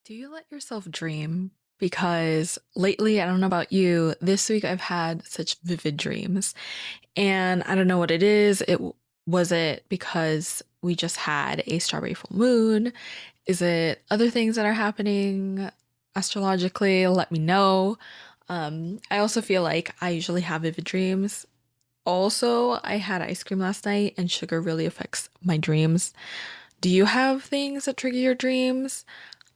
Do you let yourself dream? Because lately, I don't know about you, this week I've had such vivid dreams. And I don't know what it is. Was it because we just had a strawberry full moon? Is it other things that are happening astrologically? Let me know. I also feel like I usually have vivid dreams. Also, I had ice cream last night, and sugar really affects my dreams. Do you have things that trigger your dreams?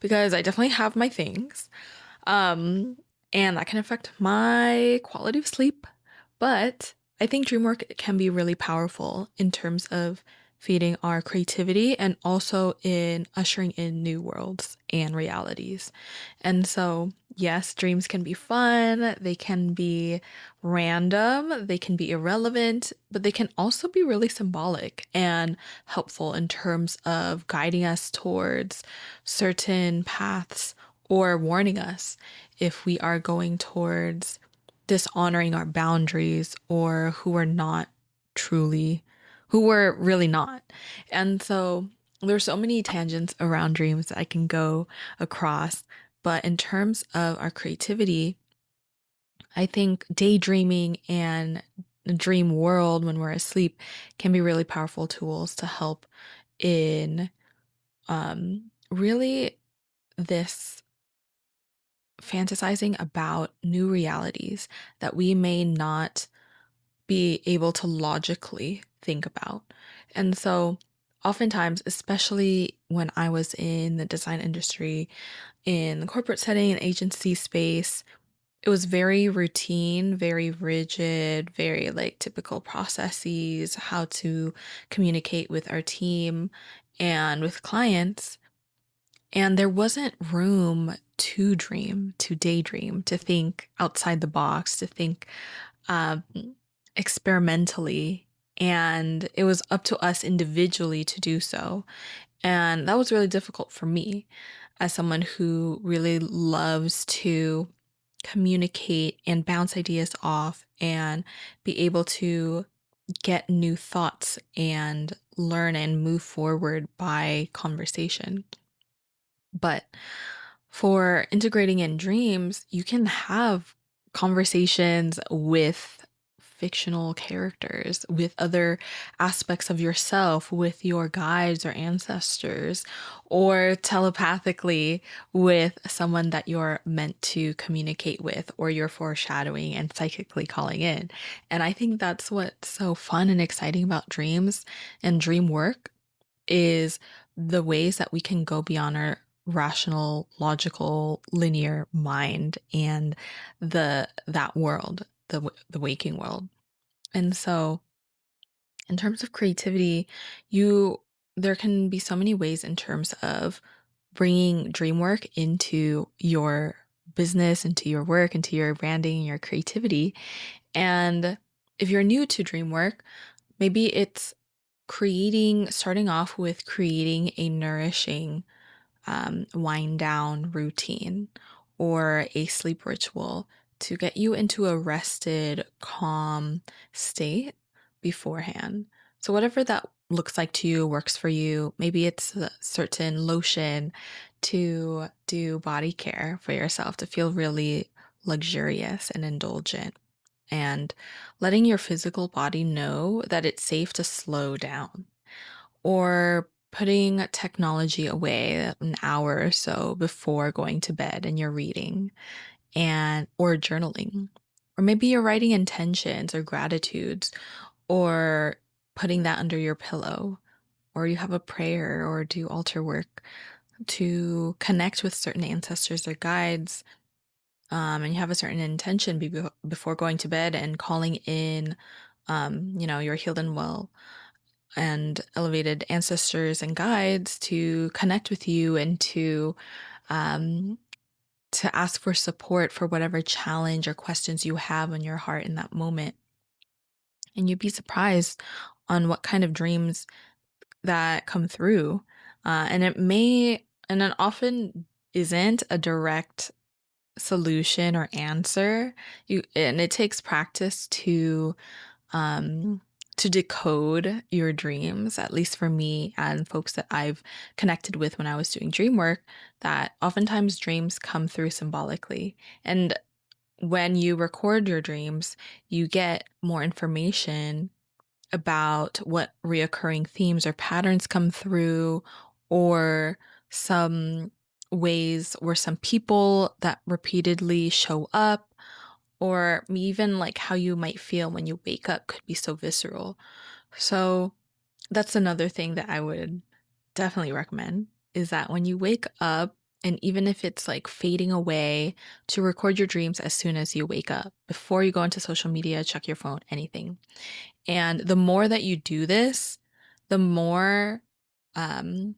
Because I definitely have my things. Um, and that can affect my quality of sleep. But I think dream work can be really powerful in terms of feeding our creativity and also in ushering in new worlds and realities. And so, yes, dreams can be fun, they can be random, they can be irrelevant, but they can also be really symbolic and helpful in terms of guiding us towards certain paths or warning us if we are going towards dishonoring our boundaries or truly, who we're really not. And so there's so many tangents around dreams that I can go across. But in terms of our creativity, I think daydreaming and the dream world when we're asleep can be really powerful tools to help in really this fantasizing about new realities that we may not be able to logically think about. And so, oftentimes, especially when I was in the design industry, in the corporate setting and agency space, it was very routine, very rigid, very like typical processes, how to communicate with our team and with clients. And there wasn't room to dream, to daydream, to think outside the box, to think um, experimentally. And it was up to us individually to do so. And that was really difficult for me as someone who really loves to communicate and bounce ideas off and be able to get new thoughts and learn and move forward by conversation. But for integrating in dreams, you can have conversations with fictional characters, with other aspects of yourself, with your guides or ancestors, or telepathically with someone that you're meant to communicate with, or you're foreshadowing and psychically calling in. And I think that's what's so fun and exciting about dreams and dream work is the ways that we can go beyond our rational, logical, linear mind and that world, the waking world. And so, in terms of creativity, you there can be so many ways in terms of bringing dream work into your business, into your work, into your branding, your creativity. And if you're new to dream work, maybe it's starting off with creating a nourishing wind down routine or a sleep ritual to get you into a rested, calm state beforehand. So, whatever that looks like to you, works for you. Maybe it's a certain lotion to do body care for yourself to feel really luxurious and indulgent. And letting your physical body know that it's safe to slow down or putting technology away an hour or so before going to bed and you're reading and or journaling. Or maybe you're writing intentions or gratitudes or putting that under your pillow or you have a prayer or do altar work to connect with certain ancestors or guides, and you have a certain intention before going to bed and calling in, your healed and well and elevated ancestors and guides to connect with you and um, to ask for support for whatever challenge or questions you have on your heart in that moment. And you'd be surprised on what kind of dreams that come through. And it often isn't a direct solution or answer. And it takes practice to um, to decode your dreams, at least for me and folks that I've connected with when I was doing dream work, that oftentimes dreams come through symbolically. And when you record your dreams, you get more information about what reoccurring themes or patterns come through, or some ways where some people that repeatedly show up, or even like how you might feel when you wake up could be so visceral. So that's another thing that I would definitely recommend, is that when you wake up, and even if it's like fading away, to record your dreams as soon as you wake up, before you go into social media, check your phone, anything. And the more that you do this, the more um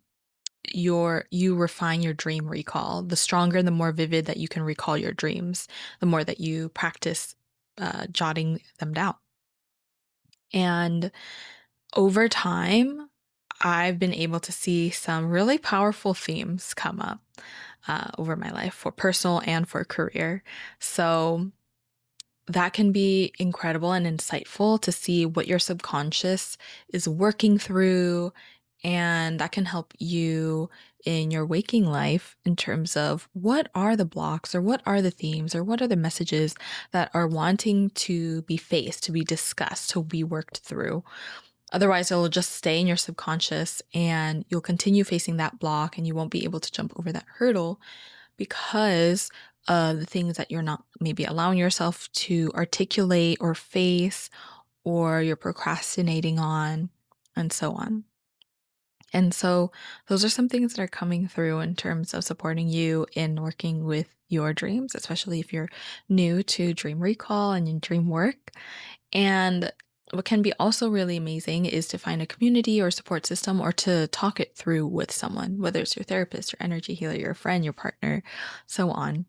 you refine your dream recall. The stronger, the more vivid that you can recall your dreams, the more that you practice jotting them down. And over time, I've been able to see some really powerful themes come up over my life, for personal and for career. So that can be incredible and insightful to see what your subconscious is working through. And that can help you in your waking life in terms of what are the blocks, or what are the themes, or what are the messages that are wanting to be faced, to be discussed, to be worked through. Otherwise, it'll just stay in your subconscious and you'll continue facing that block, and you won't be able to jump over that hurdle because of the things that you're not maybe allowing yourself to articulate or face, or you're procrastinating on, and so on. And so, those are some things that are coming through in terms of supporting you in working with your dreams, especially if you're new to dream recall and in dream work. And what can be also really amazing is to find a community or support system, or to talk it through with someone, whether it's your therapist, your energy healer, your friend, your partner, so on,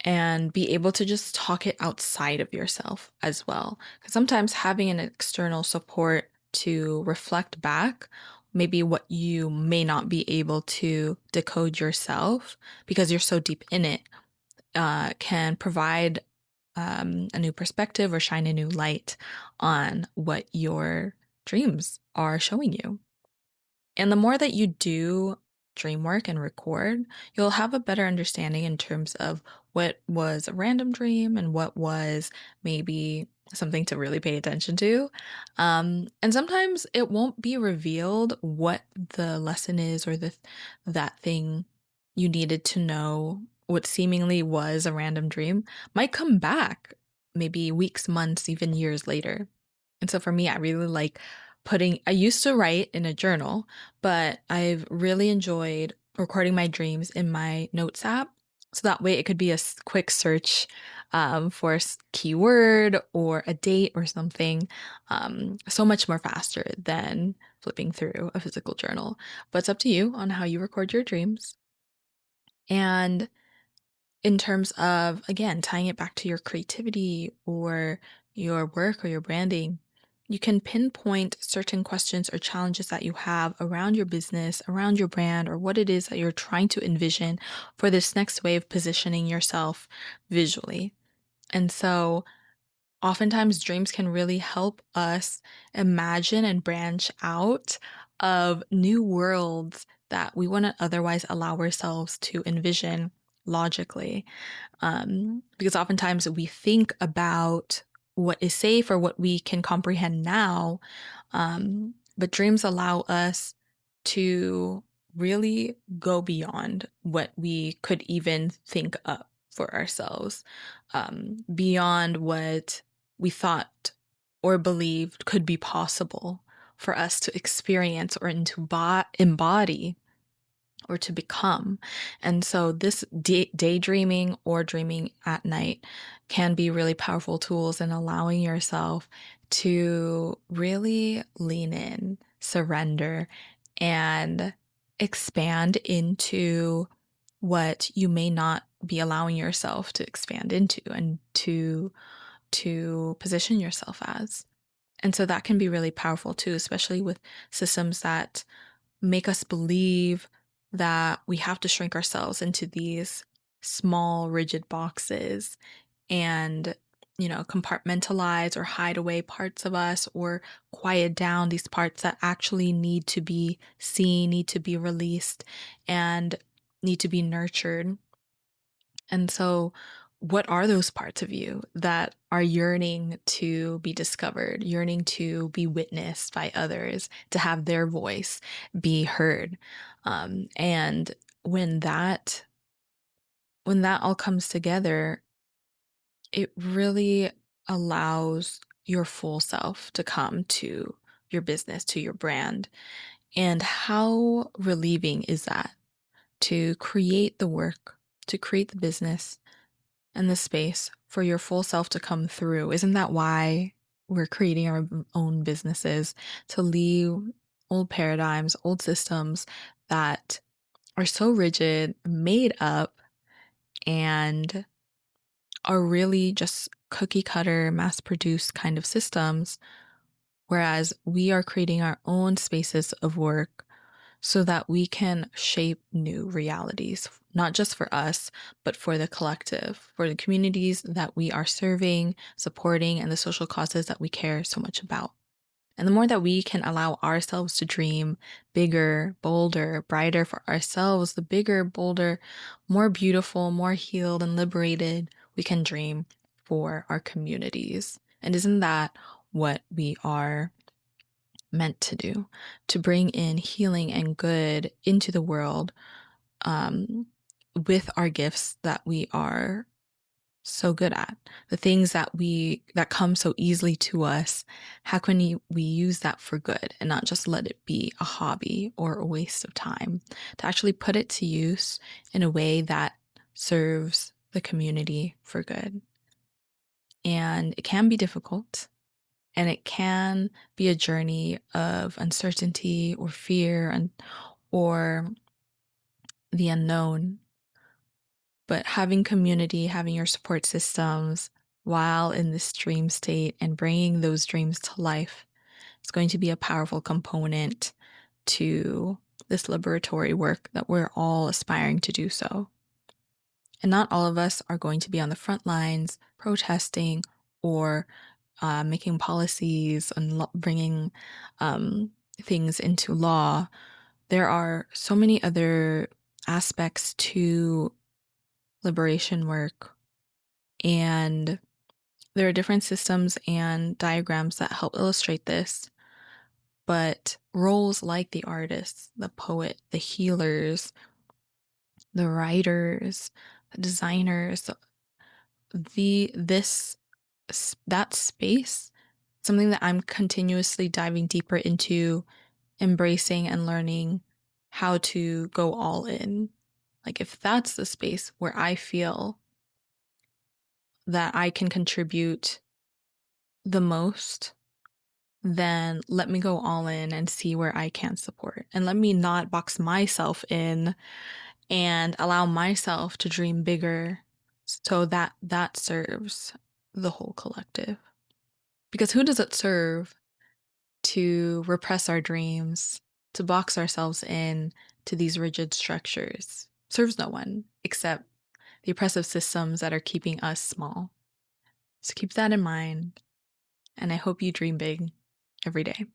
and be able to just talk it outside of yourself as well. Because sometimes having an external support to reflect back, maybe what you may not be able to decode yourself because you're so deep in it, can provide a new perspective or shine a new light on what your dreams are showing you. And the more that you do dream work and record, you'll have a better understanding in terms of what was a random dream and what was maybe something to really pay attention to. And sometimes it won't be revealed what the lesson is, or that thing you needed to know. What seemingly was a random dream might come back maybe weeks, months, even years later. And so for me, I really like I used to write in a journal, but I've really enjoyed recording my dreams in my notes app. So that way it could be a quick search for a keyword or a date or something, so much more faster than flipping through a physical journal. But it's up to you on how you record your dreams. And in terms of, again, tying it back to your creativity or your work or your branding, you can pinpoint certain questions or challenges that you have around your business, around your brand, or what it is that you're trying to envision for this next way of positioning yourself visually. And so, oftentimes, dreams can really help us imagine and branch out of new worlds that we wouldn't otherwise allow ourselves to envision logically. Because oftentimes we think about what is safe or what we can comprehend now, but dreams allow us to really go beyond what we could even think up for ourselves, beyond what we thought or believed could be possible for us to experience or to embody or to become. And so, this daydreaming or dreaming at night can be really powerful tools in allowing yourself to really lean in, surrender, and expand into what you may not be allowing yourself to expand into, and to position yourself as. And so that can be really powerful too, especially with systems that make us believe that we have to shrink ourselves into these small, rigid boxes, and compartmentalize or hide away parts of us or quiet down these parts that actually need to be seen, need to be released, and need to be nurtured. And so, what are those parts of you that are yearning to be discovered, yearning to be witnessed by others, to have their voice be heard? And when that when that all comes together, it really allows your full self to come to your business, to your brand. And how relieving is that to create the work, to create the business and the space for your full self to come through? Isn't that why we're creating our own businesses? To leave old paradigms, old systems that are so rigid, made up, and are really just cookie cutter, mass produced kind of systems, whereas we are creating our own spaces of work so that we can shape new realities, not just for us, but for the collective, for the communities that we are serving, supporting, and the social causes that we care so much about. And the more that we can allow ourselves to dream bigger, bolder, brighter for ourselves, the bigger, bolder, more beautiful, more healed, and liberated we can dream for our communities. And isn't that what we are meant to do? To bring in healing and good into the world, um, with our gifts that we are so good at, the things that come so easily to us. How can we use that for good and not just let it be a hobby or a waste of time, to actually put it to use in a way that serves the community for good? And it can be difficult, and it can be a journey of uncertainty or fear and or the unknown. But having community, having your support systems while in this dream state and bringing those dreams to life is going to be a powerful component to this liberatory work that we're all aspiring to do so. And not all of us are going to be on the front lines protesting or making policies and bringing things into law. There are so many other aspects to liberation work, and there are different systems and diagrams that help illustrate this. But roles like the artists, the poet, the healers, the writers, the designers, the this that space, something that I'm continuously diving deeper into, embracing and learning how to go all in. Like, if that's the space where I feel that I can contribute the most, then let me go all in and see where I can support. And let me not box myself in and allow myself to dream bigger so that that serves the whole collective. Because who does it serve to repress our dreams, to box ourselves in to these rigid structures? Serves no one except the oppressive systems that are keeping us small. So keep that in mind, and I hope you dream big every day.